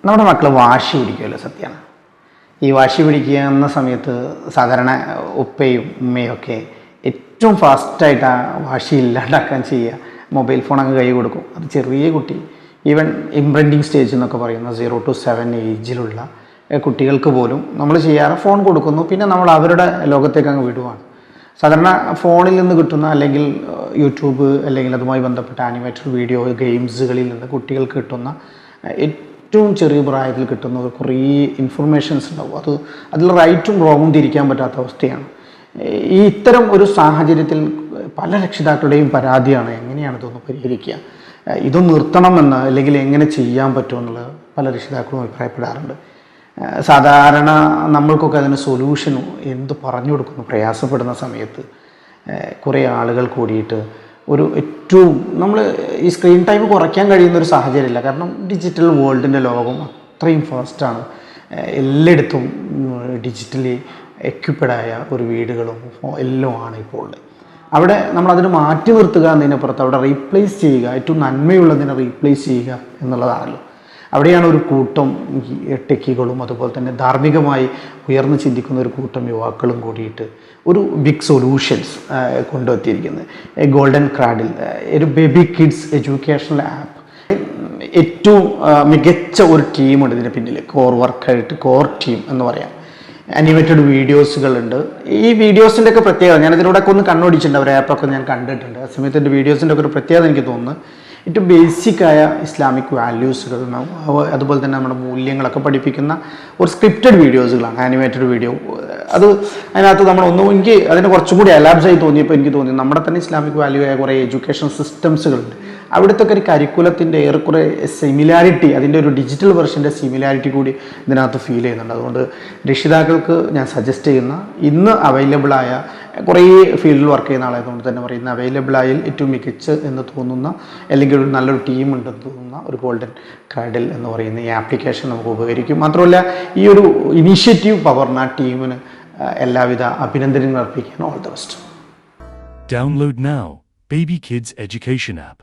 നമ്മുടെ മക്കൾ വാശി പിടിക്കുമല്ലോ, സത്യമാണ്. ഈ വാശി പിടിക്കുന്ന സമയത്ത് സാധാരണ ഉപ്പയും ഉമ്മയും ഒക്കെ ഏറ്റവും ഫാസ്റ്റായിട്ട് ആ വാശി ഇല്ലാണ്ടാക്കാൻ ചെയ്യുക, മൊബൈൽ ഫോൺ അങ്ങ് കൈ കൊടുക്കും. അത് ചെറിയ കുട്ടി, ഈവൻ ഇംപ്രൻറ്റിങ് സ്റ്റേജ് എന്നൊക്കെ പറയുന്ന 0 to 7 ഏജിലുള്ള കുട്ടികൾക്ക് പോലും നമ്മൾ ചെയ്യാറ് ഫോൺ കൊടുക്കുന്നു, പിന്നെ നമ്മൾ അവരുടെ ലോകത്തേക്ക് അങ്ങ് വിടുവാണ്. സാധാരണ ഫോണിൽ നിന്ന് കിട്ടുന്ന അല്ലെങ്കിൽ യൂട്യൂബ് അല്ലെങ്കിൽ അതുമായി ബന്ധപ്പെട്ട ആനിമേറ്റഡ് വീഡിയോ ഗെയിംസുകളിൽ നിന്ന് കുട്ടികൾക്ക് കിട്ടുന്ന ഏറ്റവും ചെറിയ പ്രായത്തിൽ കിട്ടുന്ന കുറേ ഇൻഫർമേഷൻസ് ഉണ്ടാവും. അതിൽ റൈറ്റും റോങ്ങും തിരിക്കാൻ പറ്റാത്ത അവസ്ഥയാണ്. ഇത്തരം ഒരു സാഹചര്യത്തിൽ പല രക്ഷിതാക്കളുടെയും പരാതിയാണ് എങ്ങനെയാണ് ഇതൊന്ന് പരിഹരിക്കുക, ഇതൊന്ന് നിർത്തണമെന്ന് അല്ലെങ്കിൽ എങ്ങനെ ചെയ്യാൻ പറ്റുമെന്നുള്ളത് പല രക്ഷിതാക്കളും അഭിപ്രായപ്പെടാറുണ്ട്. സാധാരണ നമ്മൾക്കൊക്കെ അതിന് സൊല്യൂഷൻ എന്ത് പറഞ്ഞു കൊടുക്കുന്നു പ്രയാസപ്പെടുന്ന സമയത്ത് കുറേ ആളുകൾ കൂടിയിട്ട് ഒരു ഏറ്റവും നമ്മൾ ഈ സ്ക്രീൻ ടൈം കുറയ്ക്കാൻ കഴിയുന്നൊരു സാഹചര്യമില്ല. കാരണം ഡിജിറ്റൽ വേൾഡിൻ്റെ ലോകം അത്രയും ഫാസ്റ്റാണ്. എല്ലായിടത്തും ഡിജിറ്റലി എക്യുപ്പഡായ ഒരു വീടുകളും എല്ലാം ആണ് ഇപ്പോൾ ഉള്ളത്. അവിടെ നമ്മളതിന് മാറ്റി നിർത്തുക എന്നതിനപ്പുറത്ത് അവിടെ റീപ്ലേസ് ചെയ്യുക, ഏറ്റവും നന്മയുള്ളതിനെ റീപ്ലേസ് ചെയ്യുക എന്നുള്ളതാണല്ലോ. അവിടെയാണ് ഒരു കൂട്ടം ടെക്കികളും അതുപോലെ തന്നെ ധാർമ്മികമായി ഉയർന്നു ചിന്തിക്കുന്ന ഒരു കൂട്ടം യുവാക്കളും കൂടിയിട്ട് ഒരു ബിഗ് സൊല്യൂഷൻസ് കൊണ്ടുവത്തിയിരിക്കുന്നത്. ഗോൾഡൻ ക്രാഡിൽ ഒരു ബേബി കിഡ്സ് എഡ്യൂക്കേഷണൽ ആപ്പ്. ഏറ്റവും മികച്ച ഒരു ടീമുണ്ട് ഇതിന് പിന്നിൽ, കോർ വർക്കായിട്ട് കോർ ടീം എന്ന് പറയാം. അനിമേറ്റഡ് വീഡിയോസുകളുണ്ട്. ഈ വീഡിയോസിൻ്റെ ഒക്കെ പ്രത്യേകത ഞാൻ ഇതിലൂടെയൊക്കെ ഒന്ന് കണ്ണോടിച്ചിട്ടുണ്ട്, അവർ ആപ്പൊക്കെ ഞാൻ കണ്ടിട്ടുണ്ട്. ആ സമയത്ത് എൻ്റെ വീഡിയോസിൻ്റെ ഒക്കെ ഒരു പ്രത്യേകത എനിക്ക് തോന്നുന്നു ഏറ്റവും ബേസിക്കായ ഇസ്ലാമിക് വാല്യൂസുകൾ, അതുപോലെ തന്നെ നമ്മുടെ മൂല്യങ്ങളൊക്കെ പഠിപ്പിക്കുന്ന ഒരു സ്ക്രിപ്റ്റഡ് വീഡിയോസുകളാണ്, ആനിമേറ്റഡ് വീഡിയോ. അതിനകത്ത് എനിക്ക് അതിന് കുറച്ചും കൂടി എലാബ്സായി തോന്നിയപ്പോൾ എനിക്ക് തോന്നി നമ്മുടെ തന്നെ ഇസ്ലാമിക് വാല്യൂ ആയ കുറേ എഡ്യൂക്കേഷൻ സിസ്റ്റംസുകളുണ്ട്. അവിടുത്തെ ഒരു കരിക്കുലത്തിൻ്റെ ഏറെക്കുറെ സിമിലാരിറ്റി, അതിൻ്റെ ഒരു ഡിജിറ്റൽ വെർഷൻ്റെ സിമിലാരിറ്റി കൂടി ഇതിനകത്ത് ഫീൽ ചെയ്യുന്നുണ്ട്. അതുകൊണ്ട് രക്ഷിതാക്കൾക്ക് ഞാൻ സജസ്റ്റ് ചെയ്യുന്ന ഇന്ന് അവൈലബിളായ കുറേ ഫീൽഡിൽ വർക്ക് ചെയ്യുന്ന ആളായതുകൊണ്ട് തന്നെ പറയുന്ന അവൈലബിളായി ഏറ്റവും മികച്ച എന്ന് തോന്നുന്ന അല്ലെങ്കിൽ ഒരു നല്ലൊരു ടീം ഉണ്ടെന്ന് തോന്നുന്ന ഒരു ഗോൾഡൻ ക്രാഡിൽ എന്ന് പറയുന്ന ഈ ആപ്ലിക്കേഷൻ നമുക്ക് ഉപകരിക്കും. മാത്രമല്ല ഈ ഒരു ഇനീഷ്യേറ്റീവ് പവറിന് ആ ടീമിന് എല്ലാവിധ അഭിനന്ദനങ്ങൾ അർപ്പിക്കുകയാണ്. All the best. Download now, Baby Kids Education app.